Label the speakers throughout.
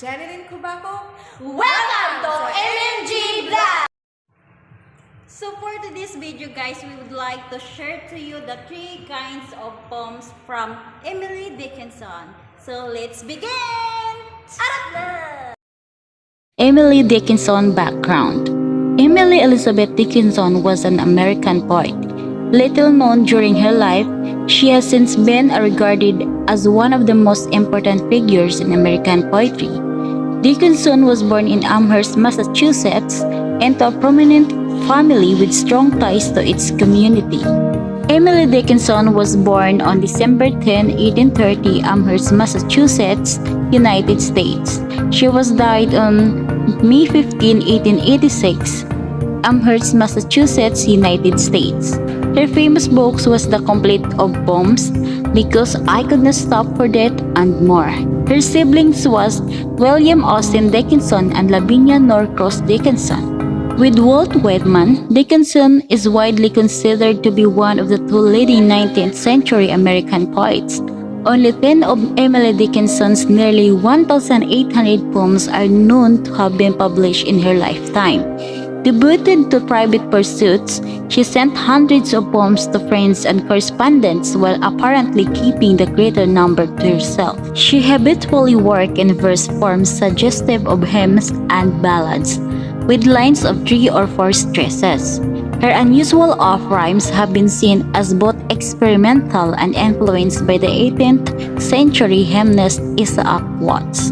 Speaker 1: Janeline Kubako.
Speaker 2: Welcome to MMJ Vlog!
Speaker 3: So for today's video guys, we would like to share to you the 3 kinds of poems from Emily Dickinson. So let's begin!
Speaker 2: Arat na!
Speaker 4: Emily Dickinson background. Emily Elizabeth Dickinson was an American poet. Little known during her life, she has since been regarded as one of the most important figures in American poetry. Dickinson was born in Amherst, Massachusetts, into a prominent family with strong ties to its community. Emily Dickinson was born on December 10, 1830, Amherst, Massachusetts, United States. She was died on May 15, 1886, Amherst, Massachusetts, United States. Her famous books was The Complete of Poems, Because I Could Not Stop for That, and more. Her siblings was William Austin Dickinson and Lavinia Norcross Dickinson. With Walt Whitman, Dickinson is widely considered to be one of the 2 leading 19th century American poets. Only 10 of Emily Dickinson's nearly 1,800 poems are known to have been published in her lifetime. Devoted to private pursuits, she sent hundreds of poems to friends and correspondents while apparently keeping the greater number to herself. She habitually worked in verse forms suggestive of hymns and ballads, with lines of 3 or 4 stresses. Her unusual off-rhymes have been seen as both experimental and influenced by the 18th century hymnist Isaac Watts.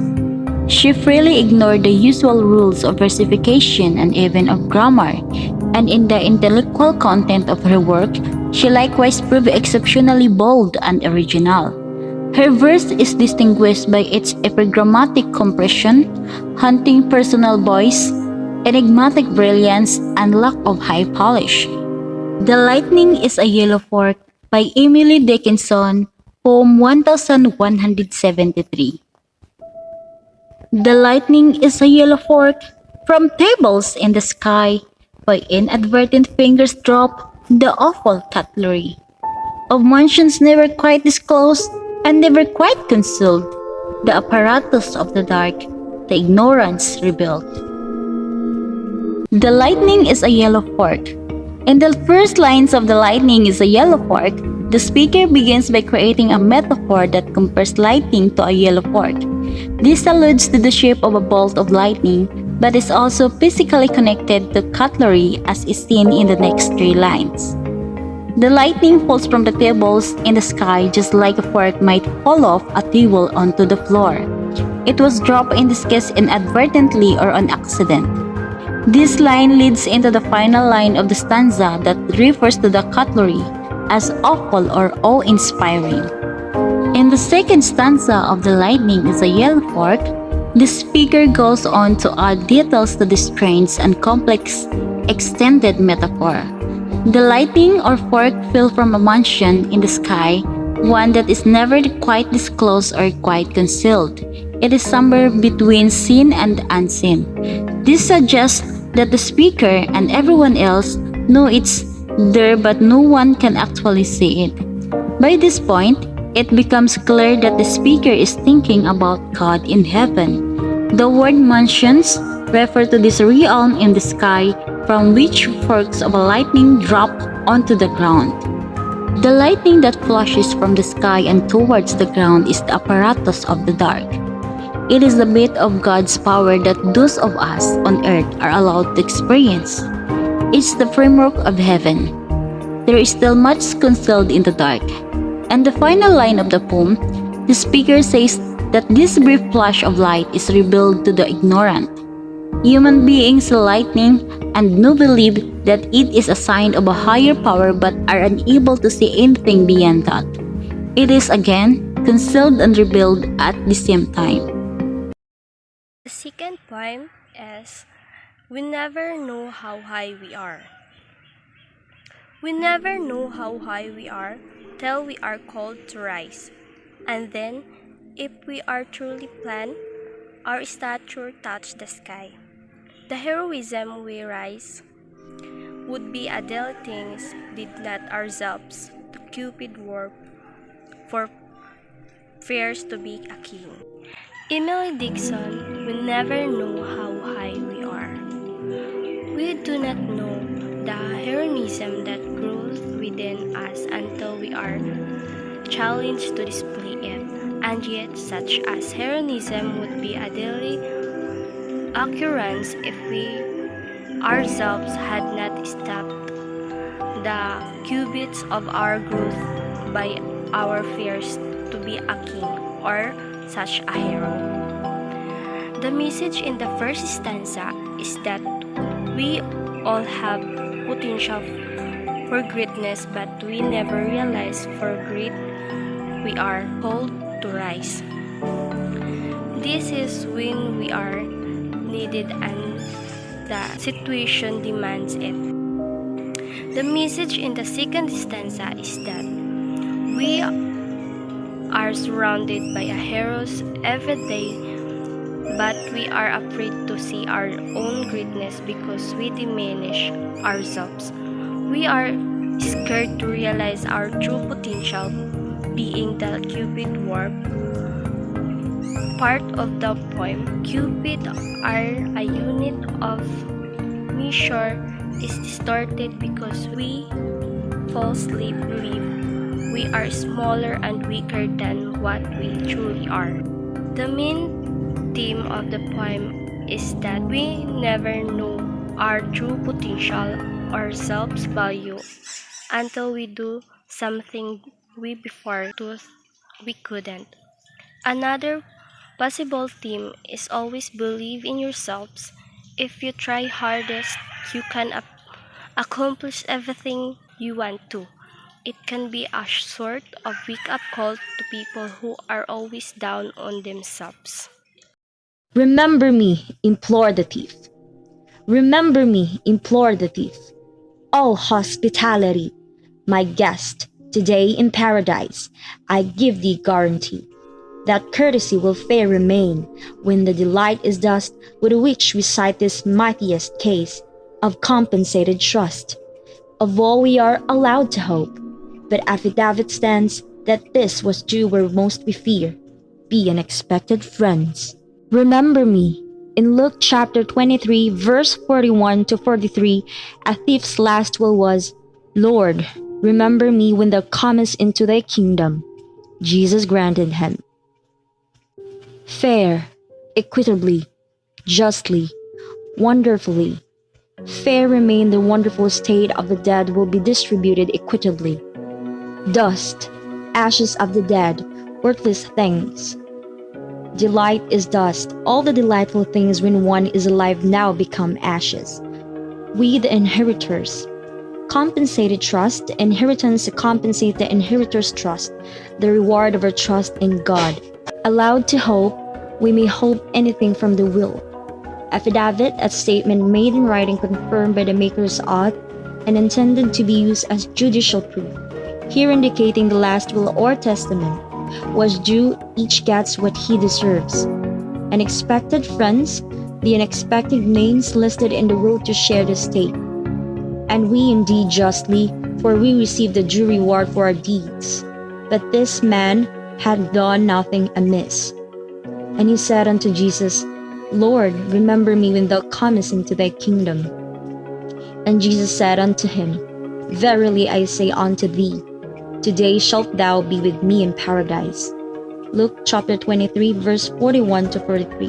Speaker 4: She freely ignored the usual rules of versification and even of grammar, and in the intellectual content of her work, she likewise proved exceptionally bold and original. Her verse is distinguished by its epigrammatic compression, haunting personal voice, enigmatic brilliance, and lack of high polish. The Lightning is a Yellow Fork by Emily Dickinson, poem 1173. The lightning is a yellow fork from tables in the sky, by inadvertent fingers drop the awful cutlery of mansions never quite disclosed and never quite concealed, the apparatus of the dark, the ignorance rebuilt. The lightning is a yellow fork. In the first lines of The Lightning is a Yellow Fork, the speaker begins by creating a metaphor that compares lightning to a yellow fork. This alludes to the shape of a bolt of lightning, but is also physically connected to cutlery as is seen in the next 3 lines. The lightning falls from the tables in the sky just like a fork might fall off a table onto the floor. It was dropped in this case inadvertently or on accident. This line leads into the final line of the stanza that refers to the cutlery as awful or awe-inspiring. In the second stanza of The Lightning is a Yellow Fork, the speaker goes on to add details to the strange and complex extended metaphor. The lightning or fork fell from a mansion in the sky, one that is never quite disclosed or quite concealed. It is somewhere between seen and unseen. This suggests that the speaker and everyone else know it's there but no one can actually see it. By this point, it becomes clear that the speaker is thinking about God in heaven. The word mansions refer to this realm in the sky from which forks of a lightning drop onto the ground. The lightning that flashes from the sky and towards the ground is the apparatus of the dark. It is the bit of God's power that those of us on earth are allowed to experience. It's the framework of heaven. There is still much concealed in the dark. And the final line of the poem, the speaker says that this brief flash of light is revealed to the ignorant. Human beings see lightning and do believe that it is a sign of a higher power but are unable to see anything beyond that. It is again concealed and revealed at the same time.
Speaker 2: The second poem is We Never Know How High We Are. We never know how high we are till we are called to rise. And then, if we are truly planned, our stature touch the sky. The heroism we rise would be a daily things did not ourselves to Cupid warp for fears to be a king. Emily Dickinson, we never know how high we are. We do not know the heroism that grows within us until we are challenged to display it, and yet such as heroism would be a daily occurrence if we ourselves had not stopped the cubits of our growth by our fears to be a king or such a hero. The message in the first stanza is that we all have potential for greatness, but we never realize for great we are called to rise. This is when we are needed and the situation demands it. The message in the second stanza is that we are surrounded by heroes every day, but we are afraid to see our own greatness because we diminish ourselves. We are scared to realize our true potential, being the Cupid warp. Part of the poem, Cupid are a unit of measure is distorted because we falsely believe we are smaller and weaker than what we truly are. The main theme of the poem is that we never know our true potential or self-value until we do something we before thought we couldn't. Another possible theme is always believe in yourselves. If you try hardest, you can accomplish everything you want to. It can be a sort of wake-up call to people who are always down on themselves.
Speaker 1: Remember me, implored the thief. Remember me, implored the thief. Oh, hospitality, my guest, today in paradise, I give thee guarantee that courtesy will fair remain when the delight is dust with which we cite this mightiest case of compensated trust. Of all we are allowed to hope, but affidavit stands that this was due where most we fear, be unexpected friends. Remember me. In Luke chapter 23, verse 41 to 43, a thief's last will was, Lord, remember me when thou comest into thy kingdom. Jesus granted him. Fair, equitably, justly, wonderfully. Fair remain the wonderful state of the dead will be distributed equitably. Dust, ashes of the dead, worthless things. Delight is dust. All the delightful things when one is alive now become ashes. We, the inheritors, compensated trust. Inheritance compensate the inheritor's trust, the reward of our trust in God. Allowed to hope, we may hope anything from the will. Affidavit, a statement made in writing confirmed by the maker's oath and intended to be used as judicial proof. Here indicating the last will or testament was due, each gets what he deserves. Unexpected friends, the unexpected names listed in the will to share the estate. And we indeed justly, for we receive the due reward for our deeds. But this man had done nothing amiss. And he said unto Jesus, Lord, remember me when thou comest into thy kingdom. And Jesus said unto him, Verily I say unto thee, today shalt thou be with me in paradise. Luke chapter 23, verse 41 to 43.